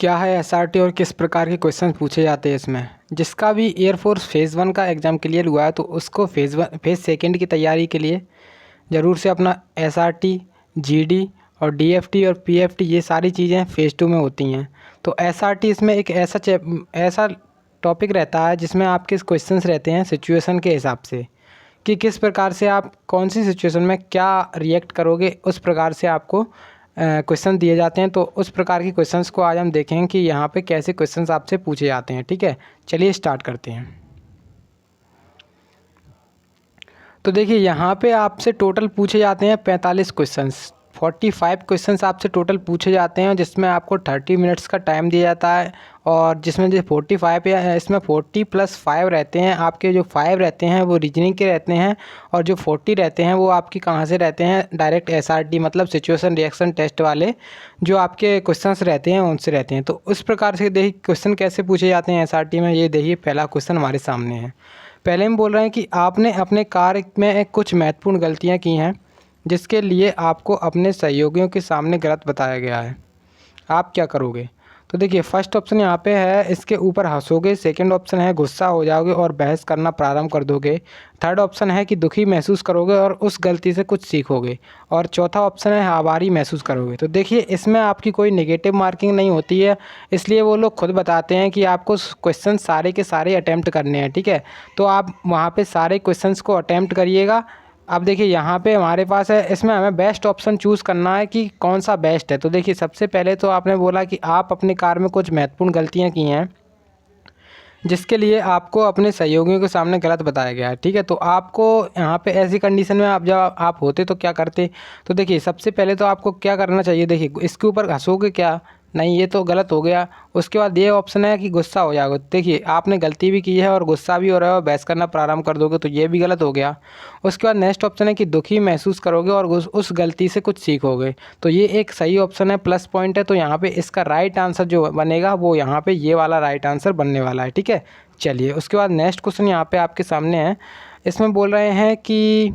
क्या है एसआरटी और किस प्रकार के क्वेश्चन पूछे जाते हैं इसमें। जिसका भी एयरफोर्स फेज़ 1 का एग्ज़ाम क्लियर हुआ है तो उसको फेज़ सेकंड की तैयारी के लिए ज़रूर से अपना एसआरटी, जीडी और डीएफटी और पीएफटी ये सारी चीज़ें फेज़ 2 में होती हैं। तो एसआरटी इसमें एक ऐसा टॉपिक रहता है जिसमें आपके क्वेश्चंस रहते हैं सिचुएशन के हिसाब से कि किस प्रकार से आप कौन सी सिचुएशन में क्या रिएक्ट करोगे, उस प्रकार से आपको क्वेश्चन दिए जाते हैं। तो उस प्रकार के क्वेश्चंस को आज हम देखेंगे कि यहाँ पे कैसे क्वेश्चंस आपसे पूछे जाते हैं। ठीक है, चलिए स्टार्ट करते हैं। तो देखिए यहाँ पे आपसे टोटल पूछे जाते हैं 45 क्वेश्चंस, 45 क्वेश्चंस आपसे टोटल पूछे जाते हैं, जिसमें आपको 30 मिनट्स का टाइम दिया जाता है। और जिसमें जो 45 है इसमें 40 + 5 रहते हैं। आपके जो 5 रहते हैं वो रीजनिंग के रहते हैं और जो 40 रहते हैं वो आपकी कहाँ से रहते हैं, डायरेक्ट एसआरटी मतलब सिचुएशन रिएक्शन टेस्ट वाले जो आपके क्वेश्चंस रहते हैं उनसे रहते हैं। तो उस प्रकार से देखिए क्वेश्चन कैसे पूछे जाते हैं एसआरटी में। ये देखिए पहला क्वेश्चन हमारे सामने है। पहले हम बोल रहे हैं कि आपने अपने कार्य में कुछ महत्वपूर्ण गलतियाँ की हैं जिसके लिए आपको अपने सहयोगियों के सामने गलत बताया गया है, आप क्या करोगे। तो देखिए फर्स्ट ऑप्शन यहाँ पे है इसके ऊपर हंसोगे, सेकंड ऑप्शन है गुस्सा हो जाओगे और बहस करना प्रारंभ कर दोगे, थर्ड ऑप्शन है कि दुखी महसूस करोगे और उस गलती से कुछ सीखोगे, और चौथा ऑप्शन है आभारी महसूस करोगे। तो देखिए इसमें आपकी कोई नेगेटिव मार्किंग नहीं होती है, इसलिए वो लोग खुद बताते हैं कि आपको क्वेश्चन सारे के सारे अटैम्प्ट करने हैं। ठीक है, तो आप वहाँ पर सारे क्वेश्चंस को अटैम्प्ट करिएगा। अब देखिए यहाँ पे हमारे पास है, इसमें हमें बेस्ट ऑप्शन चूज़ करना है कि कौन सा बेस्ट है। तो देखिए सबसे पहले तो आपने बोला कि आप अपने कार्य में कुछ महत्वपूर्ण गलतियाँ की हैं जिसके लिए आपको अपने सहयोगियों के सामने गलत बताया गया है। ठीक है, तो आपको यहाँ पे ऐसी कंडीशन में आप जब आप होते तो क्या करते। तो देखिए सबसे पहले तो आपको क्या करना चाहिए, देखिए इसके ऊपर हंसोगे क्या, नहीं ये तो गलत हो गया। उसके बाद ये ऑप्शन है कि गुस्सा हो जाओगे। देखिए आपने गलती भी की है और गुस्सा भी हो रहा है और बहस करना प्रारंभ कर दोगे, तो ये भी गलत हो गया। उसके बाद नेक्स्ट ऑप्शन है कि दुखी महसूस करोगे और उस गलती से कुछ सीखोगे, तो ये एक सही ऑप्शन है, प्लस पॉइंट है। तो यहाँ पे इसका राइट आंसर जो बनेगा वो यहाँ पे ये वाला राइट आंसर बनने वाला है। ठीक है, चलिए उसके बाद नेक्स्ट क्वेश्चन यहाँ पे आपके सामने है। इसमें बोल रहे हैं कि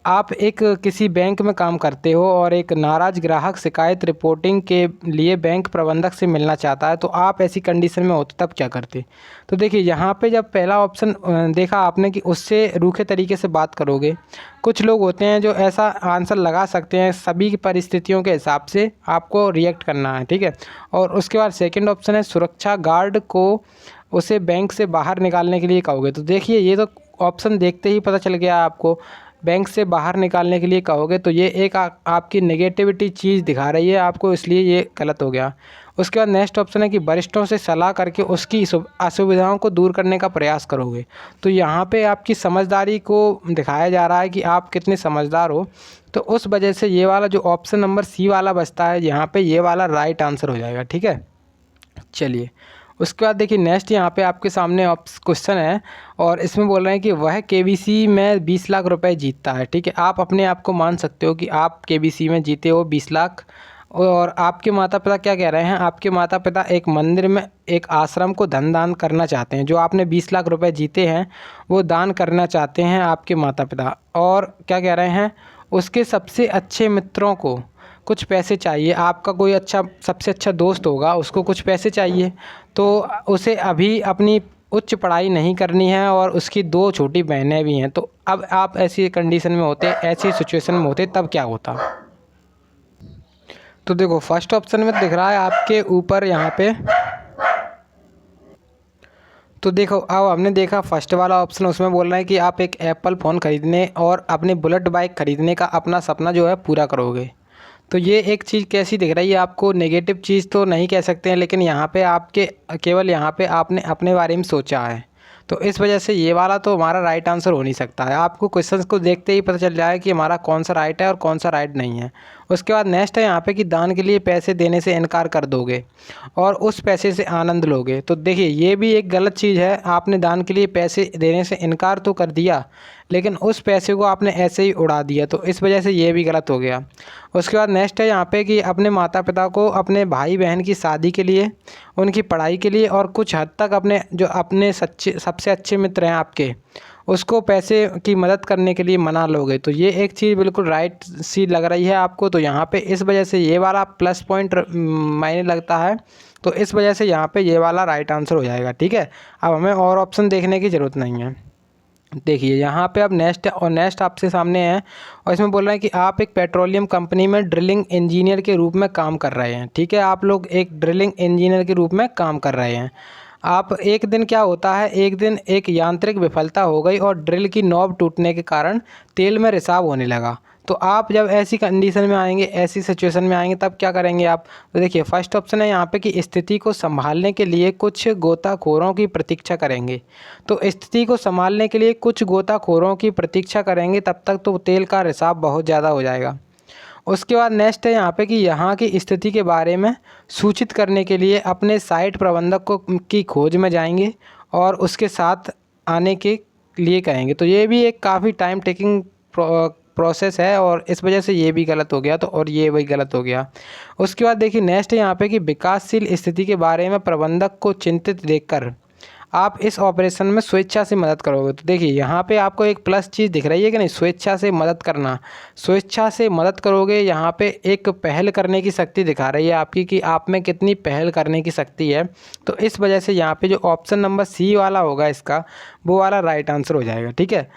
आप एक किसी बैंक में काम करते हो और एक नाराज़ ग्राहक शिकायत रिपोर्टिंग के लिए बैंक प्रबंधक से मिलना चाहता है, तो आप ऐसी कंडीशन में होते तब क्या करते। तो देखिए यहाँ पे जब पहला ऑप्शन देखा आपने कि उससे रूखे तरीके से बात करोगे, कुछ लोग होते हैं जो ऐसा आंसर लगा सकते हैं, सभी की परिस्थितियों के हिसाब से आपको रिएक्ट करना है। ठीक है, और उसके बाद सेकेंड ऑप्शन है सुरक्षा गार्ड को उसे बैंक से बाहर निकालने के लिए कहोगे। तो देखिए ये तो ऑप्शन देखते ही पता चल गया आपको, बैंक से बाहर निकालने के लिए कहोगे, तो ये एक आपकी नेगेटिविटी चीज़ दिखा रही है आपको, इसलिए ये गलत हो गया। उसके बाद नेक्स्ट ऑप्शन है कि वरिष्ठों से सलाह करके उसकी असुविधाओं को दूर करने का प्रयास करोगे। तो यहाँ पे आपकी समझदारी को दिखाया जा रहा है कि आप कितने समझदार हो, तो उस वजह से ये वाला जो ऑप्शन नंबर सी वाला बचता है यहाँ पे ये वाला राइट आंसर हो जाएगा। ठीक है, चलिए उसके बाद देखिए नेक्स्ट यहाँ पे आपके सामने क्वेश्चन है और इसमें बोल रहे हैं कि वह केबीसी में 20 लाख रुपए जीतता है। ठीक है, आप अपने आप को मान सकते हो कि आप केबीसी में जीते हो 20 लाख। और आपके माता पिता क्या कह रहे हैं, आपके माता पिता एक मंदिर में एक आश्रम को धन दान करना चाहते हैं। जो आपने 20 लाख रुपए जीते हैं वो दान करना चाहते हैं आपके माता पिता। और क्या कह रहे हैं, उसके सबसे अच्छे मित्रों को कुछ पैसे चाहिए। आपका कोई अच्छा सबसे अच्छा दोस्त होगा, उसको कुछ पैसे चाहिए, तो उसे अभी अपनी उच्च पढ़ाई नहीं करनी है और उसकी 2 छोटी बहनें भी हैं। तो अब आप ऐसी कंडीशन में होते, ऐसी सिचुएशन में होते तब क्या होता। तो देखो फर्स्ट ऑप्शन में दिख रहा है आपके ऊपर यहाँ पे, तो देखो अब हमने देखा फर्स्ट वाला ऑप्शन, उसमें बोल रहे हैं कि आप एक एप्पल फ़ोन ख़रीदने और अपने बुलेट बाइक ख़रीदने का अपना सपना जो है पूरा करोगे। तो ये एक चीज़ कैसी दिख रही है आपको, नेगेटिव चीज़ तो नहीं कह सकते हैं, लेकिन यहाँ पे आपके केवल यहाँ पे आपने अपने बारे में सोचा है, तो इस वजह से ये वाला तो हमारा राइट आंसर हो नहीं सकता है। आपको क्वेश्चंस को देखते ही पता चल जाए कि हमारा कौन सा राइट है और कौन सा राइट नहीं है। उसके बाद नेक्स्ट है यहाँ पे कि दान के लिए पैसे देने से इनकार कर दोगे और उस पैसे से आनंद लोगे। तो देखिए ये भी एक गलत चीज़ है, आपने दान के लिए पैसे देने से इनकार तो कर दिया लेकिन उस पैसे को आपने ऐसे ही उड़ा दिया, तो इस वजह से ये भी गलत हो गया। उसके बाद नेक्स्ट है यहाँ पे कि अपने माता पिता को अपने भाई बहन की शादी के लिए, उनकी पढ़ाई के लिए और कुछ हद तक अपने जो अपने सबसे अच्छे मित्र हैं आपके उसको पैसे की मदद करने के लिए मना लोगे। तो ये एक चीज़ बिल्कुल राइट सी लग रही है आपको। तो यहाँ पे इस वजह से ये वाला प्लस पॉइंट मायने लगता है। तो इस वजह से यहाँ पे ये वाला राइट आंसर हो जाएगा। ठीक है, अब हमें और ऑप्शन देखने की ज़रूरत नहीं है। देखिए यहाँ पे अब नेक्स्ट आपसे सामने है और इसमें बोल रहे हैं कि आप एक पेट्रोलियम कंपनी में ड्रिलिंग इंजीनियर के रूप में काम कर रहे हैं। ठीक है, आप लोग एक ड्रिलिंग इंजीनियर के रूप में काम कर रहे हैं। आप एक दिन क्या होता है, एक दिन एक यांत्रिक विफलता हो गई और ड्रिल की नॉब टूटने के कारण तेल में रिसाव होने लगा। तो आप जब ऐसी कंडीशन में आएंगे, ऐसी सिचुएशन में आएंगे, तब क्या करेंगे आप? तो देखिए फर्स्ट ऑप्शन है यहाँ पे कि स्थिति को संभालने के लिए कुछ गोताखोरों की प्रतीक्षा करेंगे। तो स्थिति को संभालने के लिए कुछ गोताखोरों की प्रतीक्षा करेंगे, तब तक तो तेल का रिसाव बहुत ज़्यादा हो जाएगा। उसके बाद नेक्स्ट है यहाँ पे कि यहाँ की स्थिति के बारे में सूचित करने के लिए अपने साइट प्रबंधक को की खोज में जाएंगे और उसके साथ आने के लिए कहेंगे। तो ये भी एक काफ़ी टाइम टेकिंग प्रोसेस है और इस वजह से ये भी गलत हो गया। तो और ये वही गलत हो गया। उसके बाद देखिए नेक्स्ट है यहाँ पे कि विकासशील स्थिति के बारे में प्रबंधक को चिंतित देखकर आप इस ऑपरेशन में स्वेच्छा से मदद करोगे। तो देखिए यहाँ पे आपको एक प्लस चीज़ दिख रही है कि नहीं, स्वेच्छा से मदद करना। स्वेच्छा से मदद करोगे, यहाँ पे एक पहल करने की शक्ति दिखा रही है आपकी कि आप में कितनी पहल करने की शक्ति है। तो इस वजह से यहाँ पे जो ऑप्शन नंबर सी वाला होगा इसका, वो वाला राइट आंसर हो जाएगा। ठीक है,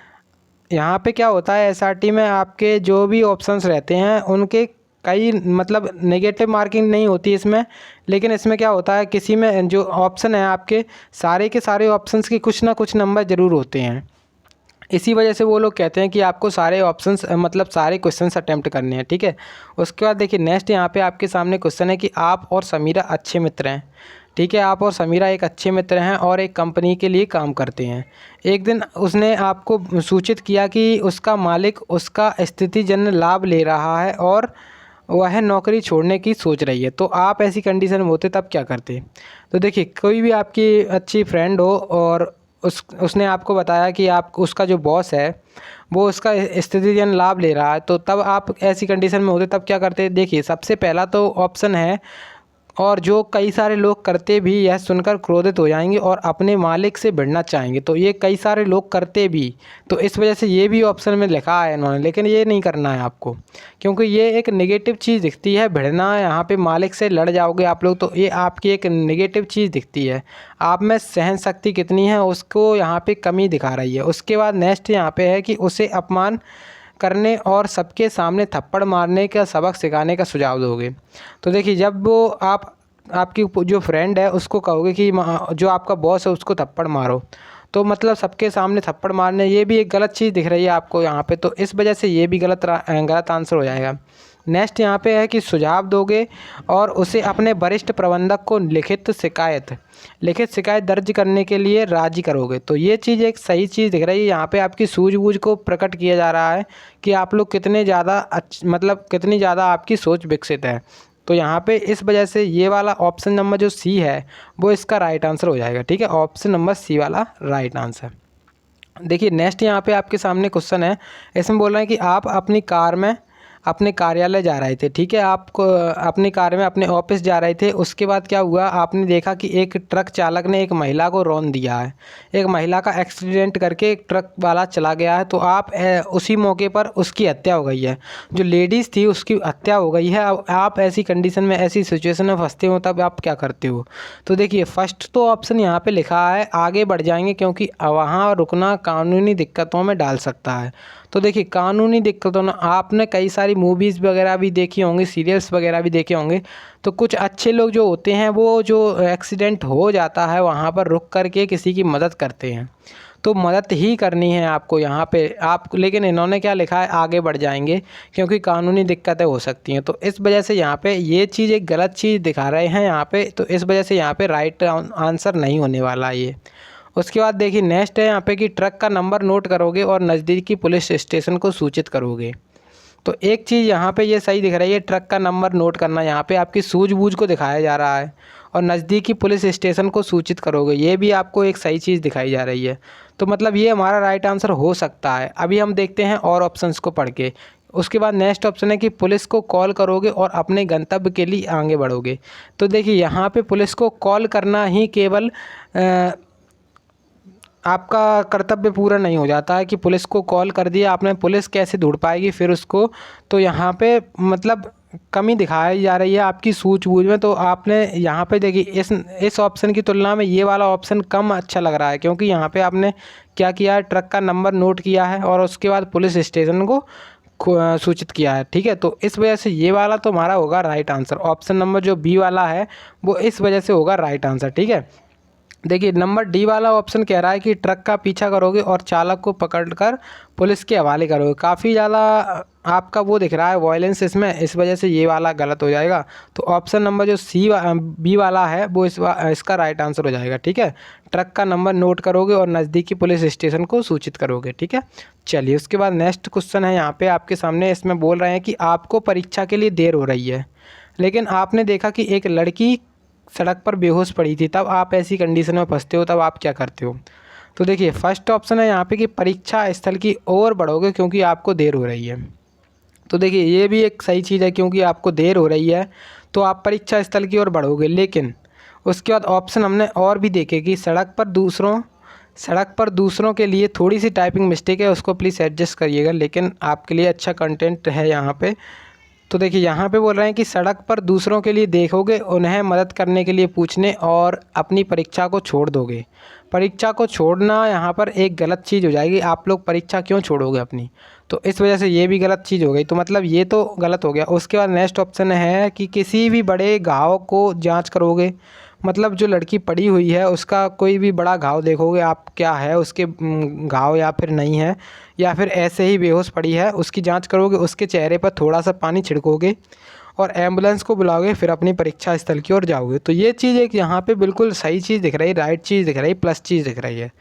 यहाँ पे क्या होता है एसआरटी में आपके जो भी ऑप्शंस रहते हैं उनके कई मतलब नेगेटिव मार्किंग नहीं होती इसमें, लेकिन इसमें क्या होता है किसी में जो ऑप्शन है आपके सारे के सारे ऑप्शंस के कुछ ना कुछ नंबर ज़रूर होते हैं। इसी वजह से वो लोग कहते हैं कि आपको सारे ऑप्शंस मतलब सारे क्वेश्चंस अटेम्प्ट करने हैं। ठीक है, उसके बाद देखिए नेक्स्ट यहाँ पे आपके सामने क्वेश्चन है कि आप और समीरा अच्छे मित्र हैं। ठीक है, आप और समीरा एक अच्छे मित्र हैं और एक कंपनी के लिए काम करते हैं। एक दिन उसने आपको सूचित किया कि उसका मालिक उसका स्थितिजन्य लाभ ले रहा है और वह नौकरी छोड़ने की सोच रही है। तो आप ऐसी कंडीशन में होते तब क्या करते? तो देखिए कोई भी आपकी अच्छी फ्रेंड हो और उसने आपको बताया कि आप उसका जो बॉस है वो उसका स्थितिजन्य लाभ ले रहा है, तो तब आप ऐसी कंडीशन में होते तब क्या करते? देखिए सबसे पहला तो ऑप्शन है, और जो कई सारे लोग करते भी यह सुनकर क्रोधित हो जाएंगे और अपने मालिक से भिड़ना चाहेंगे। तो ये कई सारे लोग करते भी, तो इस वजह से ये भी ऑप्शन में लिखा है इन्होंने, लेकिन ये नहीं करना है आपको क्योंकि ये एक नेगेटिव चीज़ दिखती है। भिड़ना, यहाँ पे मालिक से लड़ जाओगे आप लोग, तो ये आपकी एक नेगेटिव चीज़ दिखती है। आप में सहन शक्ति कितनी है उसको यहाँ पे कमी दिखा रही है। उसके बाद नेक्स्ट यहाँ पे है कि उसे अपमान करने और सबके सामने थप्पड़ मारने का सबक सिखाने का सुझाव दोगे। तो देखिए जब वो आपकी जो फ्रेंड है उसको कहोगे कि जो आपका बॉस है उसको थप्पड़ मारो, तो मतलब सबके सामने थप्पड़ मारने, ये भी एक गलत चीज़ दिख रही है आपको यहाँ पे। तो इस वजह से ये भी गलत आंसर हो जाएगा। नेक्स्ट यहाँ पे है कि सुझाव दोगे और उसे अपने वरिष्ठ प्रबंधक को लिखित शिकायत दर्ज करने के लिए राजी करोगे। तो ये चीज़ एक सही चीज़ दिख रही है। यहाँ पे आपकी सूझबूझ को प्रकट किया जा रहा है कि आप लोग कितने ज़्यादा मतलब कितनी ज़्यादा आपकी सोच विकसित है। तो यहाँ पे इस वजह से ये वाला ऑप्शन नंबर जो सी है वो इसका राइट आंसर हो जाएगा। ठीक है, ऑप्शन नंबर सी वाला राइट आंसर। देखिए नेक्स्ट यहाँ पे आपके सामने क्वेश्चन है, इसमें बोल रहे हैं कि आप अपनी कार में अपने कार्यालय जा रहे थे। ठीक है, आपको अपनी कार में अपने ऑफिस जा रहे थे। उसके बाद क्या हुआ, आपने देखा कि एक ट्रक चालक ने एक महिला को रौंद दिया है। एक महिला का एक्सीडेंट करके एक ट्रक वाला चला गया है। तो आप उसी मौके पर उसकी हत्या हो गई है, जो लेडीज़ थी उसकी हत्या हो गई है। अब आप ऐसी कंडीशन में, ऐसी सिचुएशन में फंसते हो, तब आप क्या करते हो? तो देखिए फर्स्ट तो ऑप्शन यहाँ पर लिखा है आगे बढ़ जाएंगे, क्योंकि वहाँ रुकना कानूनी दिक्कतों में डाल सकता है। तो देखिए कानूनी दिक्कतों में आपने कई सारी मूवीज़ वगैरह भी देखी होंगी, सीरियल्स वगैरह भी देखे होंगे। तो कुछ अच्छे लोग जो होते हैं वो जो एक्सीडेंट हो जाता है वहाँ पर रुक करके किसी की मदद करते हैं। तो मदद ही करनी है आपको यहाँ पे आप, लेकिन इन्होंने क्या लिखा है आगे बढ़ जाएंगे, क्योंकि कानूनी दिक्कतें हो सकती हैं। तो इस वजह से यहाँ पे ये चीज़ एक गलत चीज़ दिखा रहे हैं यहाँ पे। तो इस वजह से यहाँ पे राइट आंसर नहीं होने वाला ये। उसके बाद देखिए नेक्स्ट है यहाँ पे कि ट्रक का नंबर नोट करोगे और नज़दीकी पुलिस स्टेशन को सूचित करोगे। तो एक चीज़ यहाँ पे ये सही दिख रही है, ट्रक का नंबर नोट करना, यहाँ पे आपकी सूझबूझ को दिखाया जा रहा है। और नज़दीकी पुलिस स्टेशन को सूचित करोगे, ये भी आपको एक सही चीज़ दिखाई जा रही है। तो मतलब ये हमारा राइट आंसर हो सकता है। अभी हम देखते हैं और ऑप्शंस को पढ़ के। उसके बाद नेक्स्ट ऑप्शन है कि पुलिस को कॉल करोगे और अपने गंतव्य के लिए आगे बढ़ोगे। तो देखिए यहाँ पे पुलिस को कॉल करना ही केवल आपका कर्तव्य पूरा नहीं हो जाता है कि पुलिस को कॉल कर दिया आपने, पुलिस कैसे ढूंढ पाएगी फिर उसको। तो यहाँ पे मतलब कमी दिखाई जा रही है आपकी सूझबूझ में। तो आपने यहाँ पे देखिए इस ऑप्शन की तुलना में ये वाला ऑप्शन कम अच्छा लग रहा है, क्योंकि यहाँ पे आपने क्या किया है, ट्रक का नंबर नोट किया है और उसके बाद पुलिस स्टेशन को सूचित किया है। ठीक है, तो इस वजह से ये वाला तो हमारा होगा राइट आंसर। ऑप्शन नंबर जो बी वाला है वो इस वजह से होगा राइट आंसर। ठीक है, देखिए नंबर डी वाला ऑप्शन कह रहा है कि ट्रक का पीछा करोगे और चालक को पकड़कर पुलिस के हवाले करोगे। काफ़ी ज़्यादा आपका वो दिख रहा है वायलेंस इसमें, इस वजह से ये वाला गलत हो जाएगा। तो ऑप्शन नंबर जो बी वाला है वो इसका राइट आंसर हो जाएगा। ठीक है, ट्रक का नंबर नोट करोगे और नज़दीकी पुलिस स्टेशन को सूचित करोगे। ठीक है, चलिए उसके बाद नेक्स्ट क्वेश्चन है यहाँ पे आपके सामने। इसमें बोल रहे हैं कि आपको परीक्षा के लिए देर हो रही है, लेकिन आपने देखा कि एक लड़की सड़क पर बेहोश पड़ी थी, तब आप ऐसी कंडीशन में फंसते हो, तब आप क्या करते हो? तो देखिए फर्स्ट ऑप्शन है यहाँ पे कि परीक्षा स्थल की ओर बढ़ोगे क्योंकि आपको देर हो रही है। तो देखिए ये भी एक सही चीज़ है, क्योंकि आपको देर हो रही है तो आप परीक्षा स्थल की ओर बढ़ोगे। लेकिन उसके बाद ऑप्शन हमने और भी देखे कि सड़क पर दूसरों के लिए थोड़ी सी टाइपिंग मिस्टेक है, उसको प्लीज़ एडजस्ट करिएगा। लेकिन आपके लिए अच्छा कंटेंट है यहाँ पे। तो देखिए यहाँ पे बोल रहे हैं कि सड़क पर दूसरों के लिए देखोगे, उन्हें मदद करने के लिए पूछने और अपनी परीक्षा को छोड़ दोगे। परीक्षा को छोड़ना यहाँ पर एक गलत चीज़ हो जाएगी। आप लोग परीक्षा क्यों छोड़ोगे अपनी? तो इस वजह से ये भी गलत चीज़ हो गई। तो मतलब ये तो गलत हो गया। उसके बाद नेक्स्ट ऑप्शन है कि किसी भी बड़े घाव को जांच करोगे। मतलब जो लड़की पड़ी हुई है उसका कोई भी बड़ा घाव देखोगे आप, क्या है उसके घाव या फिर नहीं है, या फिर ऐसे ही बेहोश पड़ी है उसकी जांच करोगे, उसके चेहरे पर थोड़ा सा पानी छिड़कोगे और एम्बुलेंस को बुलाओगे, फिर अपनी परीक्षा स्थल की ओर जाओगे। तो ये चीज़ एक यहाँ पे बिल्कुल सही चीज़ दिख रही है, राइट चीज़ दिख रही है, प्लस चीज़ दिख रही है।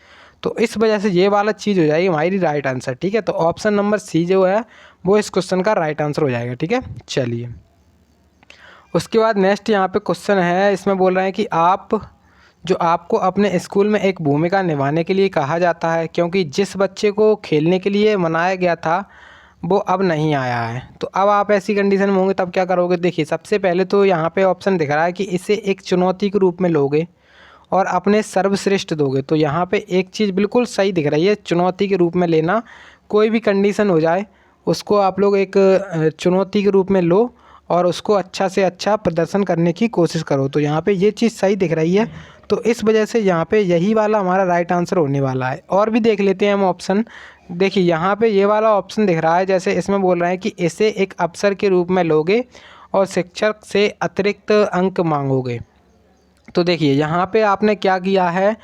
तो इस वजह से ये वाला चीज़ हो जाएगी हमारी राइट आंसर। ठीक है, तो ऑप्शन नंबर सी जो है वो इस क्वेश्चन का राइट आंसर हो जाएगा। ठीक है, चलिए उसके बाद नेक्स्ट यहाँ पे क्वेश्चन है। इसमें बोल रहे हैं कि आपको अपने स्कूल में एक भूमिका निभाने के लिए कहा जाता है, क्योंकि जिस बच्चे को खेलने के लिए मनाया गया था वो अब नहीं आया है। तो अब आप ऐसी कंडीशन में होंगे तब क्या करोगे? देखिए सबसे पहले तो यहाँ पे ऑप्शन दिख रहा है कि इसे एक चुनौती के रूप में लोगे और अपने सर्वश्रेष्ठ दोगे। तो यहाँ पे एक चीज़ बिल्कुल सही दिख रही है, चुनौती के रूप में लेना। कोई भी कंडीशन हो जाए उसको आप लोग एक चुनौती के रूप में लो और उसको अच्छा से अच्छा प्रदर्शन करने की कोशिश करो। तो यहाँ पे ये चीज़ सही दिख रही है। तो इस वजह से यहाँ पे यही वाला हमारा राइट आंसर होने वाला है। और भी देख लेते हैं हम ऑप्शन। देखिए यहाँ पे ये वाला ऑप्शन दिख रहा है, जैसे इसमें बोल रहे हैं कि इसे एक अवसर के रूप में लोगे और शिक्षक से अतिरिक्त अंक मांगोगे। तो देखिए यहाँ पे आपने क्या किया है,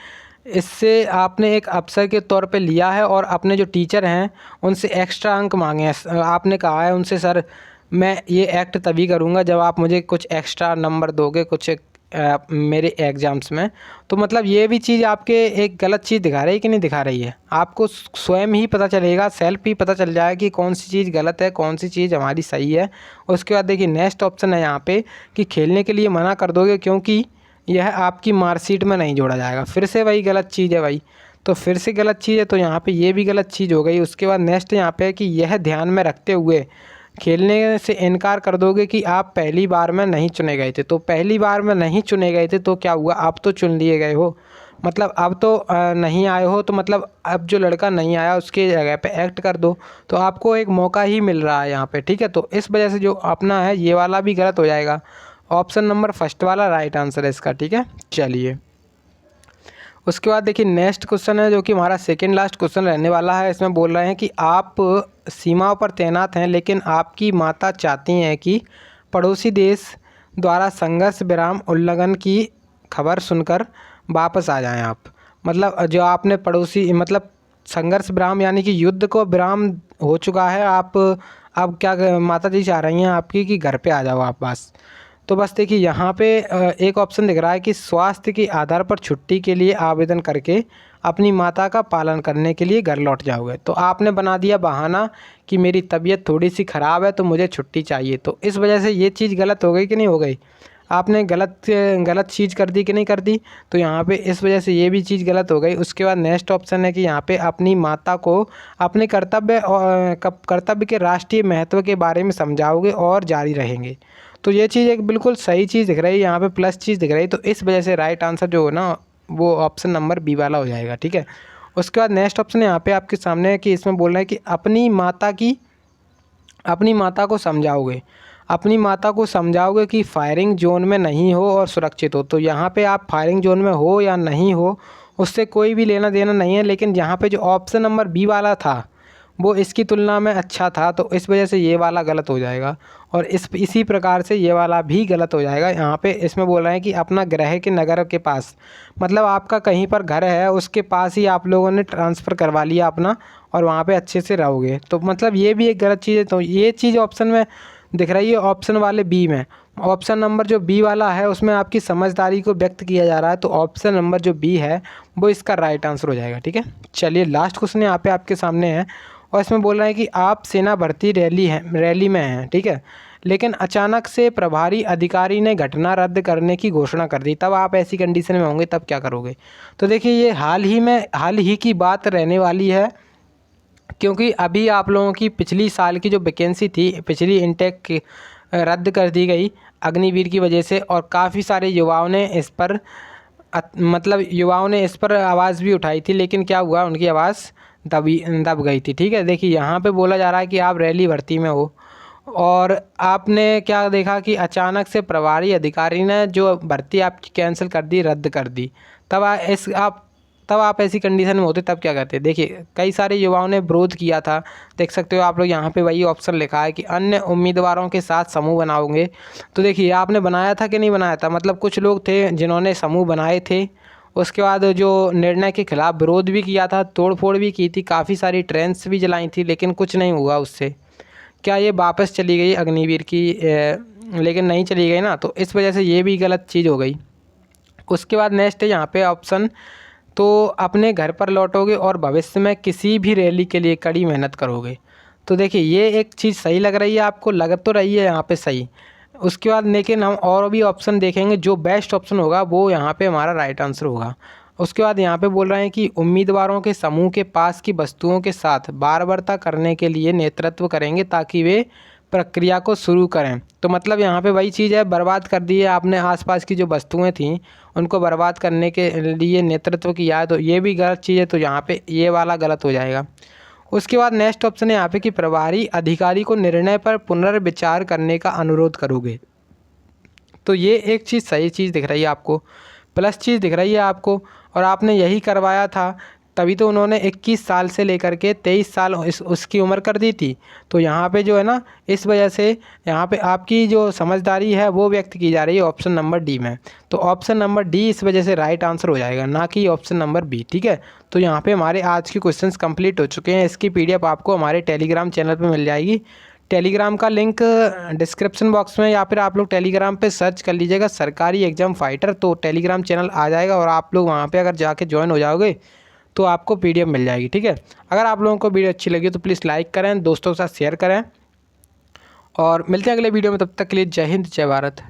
इससे आपने एक अवसर के तौर पे लिया है और अपने जो टीचर हैं उनसे एक्स्ट्रा अंक मांगे हैं। आपने कहा है उनसे, सर मैं ये एक्ट तभी करूँगा जब आप मुझे कुछ एक्स्ट्रा नंबर दोगे कुछ मेरे एग्ज़ाम्स में। तो मतलब ये भी चीज़ आपके एक गलत चीज़ दिखा रही है कि नहीं दिखा रही है? आपको स्वयं ही पता चलेगा, सेल्फ ही पता चल जाएगा कि कौन सी चीज़ गलत है, कौन सी चीज़ हमारी सही है। उसके बाद देखिए नेक्स्ट ऑप्शन है यहाँ पे कि खेलने के लिए मना कर दोगे क्योंकि यह आपकी मार्कशीट में नहीं जोड़ा जाएगा। फिर से वही गलत चीज़ है भाई, तो फिर से गलत चीज़ है, तो यहाँ पे ये भी गलत चीज़ हो गई। उसके बाद नेक्स्ट यहाँ पे है कि यह ध्यान में रखते हुए खेलने से इनकार कर दोगे कि आप पहली बार में नहीं चुने गए थे। तो पहली बार में नहीं चुने गए थे तो क्या हुआ, आप तो चुन लिए गए हो, मतलब अब तो नहीं आए हो, तो मतलब अब जो लड़का नहीं आया उसके जगह पे एक्ट कर दो, तो आपको एक मौका ही मिल रहा है यहाँ पे। ठीक है, तो इस वजह से जो अपना है ये वाला भी गलत हो जाएगा। ऑप्शन नंबर फर्स्ट वाला राइट आंसर है इसका। ठीक है, चलिए उसके बाद देखिए नेक्स्ट क्वेश्चन है जो कि हमारा सेकंड लास्ट क्वेश्चन रहने वाला है। इसमें बोल रहे हैं कि आप सीमाओं पर तैनात हैं, लेकिन आपकी माता चाहती हैं कि पड़ोसी देश द्वारा संघर्ष विराम उल्लंघन की खबर सुनकर वापस आ जाएं आप। मतलब जो आपने पड़ोसी मतलब संघर्ष विराम यानी कि युद्ध को विराम हो चुका है, आप अब क्या माता जी चाह रही हैं आपकी कि घर पे आ जाओ आप बस। तो बस देखिए यहाँ पे एक ऑप्शन दिख रहा है कि स्वास्थ्य के आधार पर छुट्टी के लिए आवेदन करके अपनी माता का पालन करने के लिए घर लौट जाओगे। तो आपने बना दिया बहाना कि मेरी तबीयत थोड़ी सी ख़राब है तो मुझे छुट्टी चाहिए। तो इस वजह से ये चीज़ गलत हो गई कि नहीं हो गई? आपने गलत चीज़ कर दी कि नहीं कर दी? तो यहाँ पे इस वजह से ये भी चीज़ गलत हो गई। उसके बाद नेक्स्ट ऑप्शन है कि यहाँ पे अपनी माता को अपने कर्तव्य के राष्ट्रीय महत्व के बारे में समझाओगे और जारी रहेंगे। तो ये चीज़ एक बिल्कुल सही चीज़ दिख रही है, यहाँ पे प्लस चीज़ दिख रही है। तो इस वजह से राइट आंसर जो हो ना वो ऑप्शन नंबर बी वाला हो जाएगा। ठीक है, उसके बाद नेक्स्ट ऑप्शन यहाँ पे आपके सामने है कि इसमें बोल रहा है कि अपनी माता को समझाओगे, अपनी माता को समझाओगे कि फायरिंग जोन में नहीं हो और सुरक्षित हो। तो यहाँ पे आप फायरिंग जोन में हो या नहीं हो उससे कोई भी लेना देना नहीं है, लेकिन यहाँ पे जो ऑप्शन नंबर बी वाला था वो इसकी तुलना में अच्छा था, तो इस वजह से ये वाला गलत हो जाएगा और इसी प्रकार से ये वाला भी गलत हो जाएगा। यहाँ पे इसमें बोल रहे हैं कि अपना गृह के नगर के पास, मतलब आपका कहीं पर घर है उसके पास ही आप लोगों ने ट्रांसफ़र करवा लिया अपना और वहाँ पे अच्छे से रहोगे, तो मतलब ये भी एक गलत चीज़ है। तो ये चीज़ ऑप्शन में दिख रही है ऑप्शन वाले बी में। ऑप्शन नंबर जो बी वाला है उसमें आपकी समझदारी को व्यक्त किया जा रहा है, तो ऑप्शन नंबर जो बी है वो इसका राइट आंसर हो जाएगा। ठीक है, चलिए लास्ट क्वेश्चन यहाँ पे आपके सामने है और इसमें बोल रहा है कि आप सेना भर्ती रैली में हैं, ठीक है, लेकिन अचानक से प्रभारी अधिकारी ने घटना रद्द करने की घोषणा कर दी, तब आप ऐसी कंडीशन में होंगे तब क्या करोगे। तो देखिए ये हाल ही की बात रहने वाली है, क्योंकि अभी आप लोगों की पिछली साल की जो वैकेंसी थी, पिछली इनटेक रद्द कर दी गई अग्निवीर की वजह से, और काफ़ी सारे युवाओं ने इस पर आवाज़ भी उठाई थी, लेकिन क्या हुआ, उनकी आवाज़ दब गई थी। ठीक है, देखिए यहाँ पे बोला जा रहा है कि आप रैली भर्ती में हो और आपने क्या देखा कि अचानक से प्रभारी अधिकारी ने जो भर्ती आपकी कैंसिल कर दी, रद्द कर दी, तब आप ऐसी कंडीशन में होते तब क्या करते। देखिए कई सारे युवाओं ने विरोध किया था, देख सकते हो आप लोग यहाँ पे वही ऑप्शन लिखा है कि अन्य उम्मीदवारों के साथ समूह बनाओगे। तो देखिए आपने बनाया था कि नहीं बनाया था, मतलब कुछ लोग थे जिन्होंने समूह बनाए थे, उसके बाद जो निर्णय के खिलाफ विरोध भी किया था, तोड़फोड़ भी की थी, काफ़ी सारी ट्रेन्स भी जलाई थी, लेकिन कुछ नहीं हुआ उससे। क्या ये वापस चली गई अग्निवीर की, लेकिन नहीं चली गई ना, तो इस वजह से ये भी गलत चीज़ हो गई। उसके बाद नेक्स्ट है यहाँ पे ऑप्शन, तो अपने घर पर लौटोगे और भविष्य में किसी भी रैली के लिए कड़ी मेहनत करोगे। तो देखिए ये एक चीज़ सही लग रही है आपको, लग तो रही है यहाँ पे सही। उसके बाद लेकिन हम और भी ऑप्शन देखेंगे, जो बेस्ट ऑप्शन होगा वो यहाँ पे हमारा राइट आंसर होगा। उसके बाद यहाँ पे बोल रहे हैं कि उम्मीदवारों के समूह के पास की वस्तुओं के साथ बारबरता करने के लिए नेतृत्व करेंगे ताकि वे प्रक्रिया को शुरू करें। तो मतलब यहाँ पे वही चीज़ है, बर्बाद कर दी है आपने आसपास की जो वस्तुएं थीं उनको बर्बाद करने के लिए नेतृत्व किया है, तो ये भी गलत चीज़ है, तो यहाँ पे ये वाला गलत हो जाएगा। उसके बाद नेक्स्ट ऑप्शन है यहाँ पे कि प्रभारी अधिकारी को निर्णय पर पुनर्विचार करने का अनुरोध करोगे। तो ये एक चीज़ सही चीज़ दिख रही है आपको, प्लस चीज़ दिख रही है आपको, और आपने यही करवाया था, तभी तो उन्होंने 21 साल से लेकर के 23 साल उसकी उम्र कर दी थी। तो यहाँ पे जो है ना, इस वजह से यहाँ पे आपकी जो समझदारी है वो व्यक्त की जा रही है ऑप्शन नंबर डी में। तो ऑप्शन नंबर डी इस वजह से राइट आंसर हो जाएगा, ना कि ऑप्शन नंबर बी। ठीक है, तो यहाँ पे हमारे आज के क्वेश्चंस कंप्लीट हो चुके हैं। इसकी PDF आपको हमारे टेलीग्राम चैनल पर मिल जाएगी। टेलीग्राम का लिंक डिस्क्रिप्शन बॉक्स में, या फिर आप लोग टेलीग्राम पे सर्च कर लीजिएगा सरकारी एग्ज़ाम फाइटर, तो टेलीग्राम चैनल आ जाएगा और आप लोग वहाँ पे अगर जाके ज्वाइन हो जाओगे तो आपको PDF मिल जाएगी। ठीक है, अगर आप लोगों को वीडियो अच्छी लगी तो प्लीज़ लाइक करें, दोस्तों के साथ शेयर करें, और मिलते हैं अगले वीडियो में। तब तक के लिए जय हिंद, जय भारत।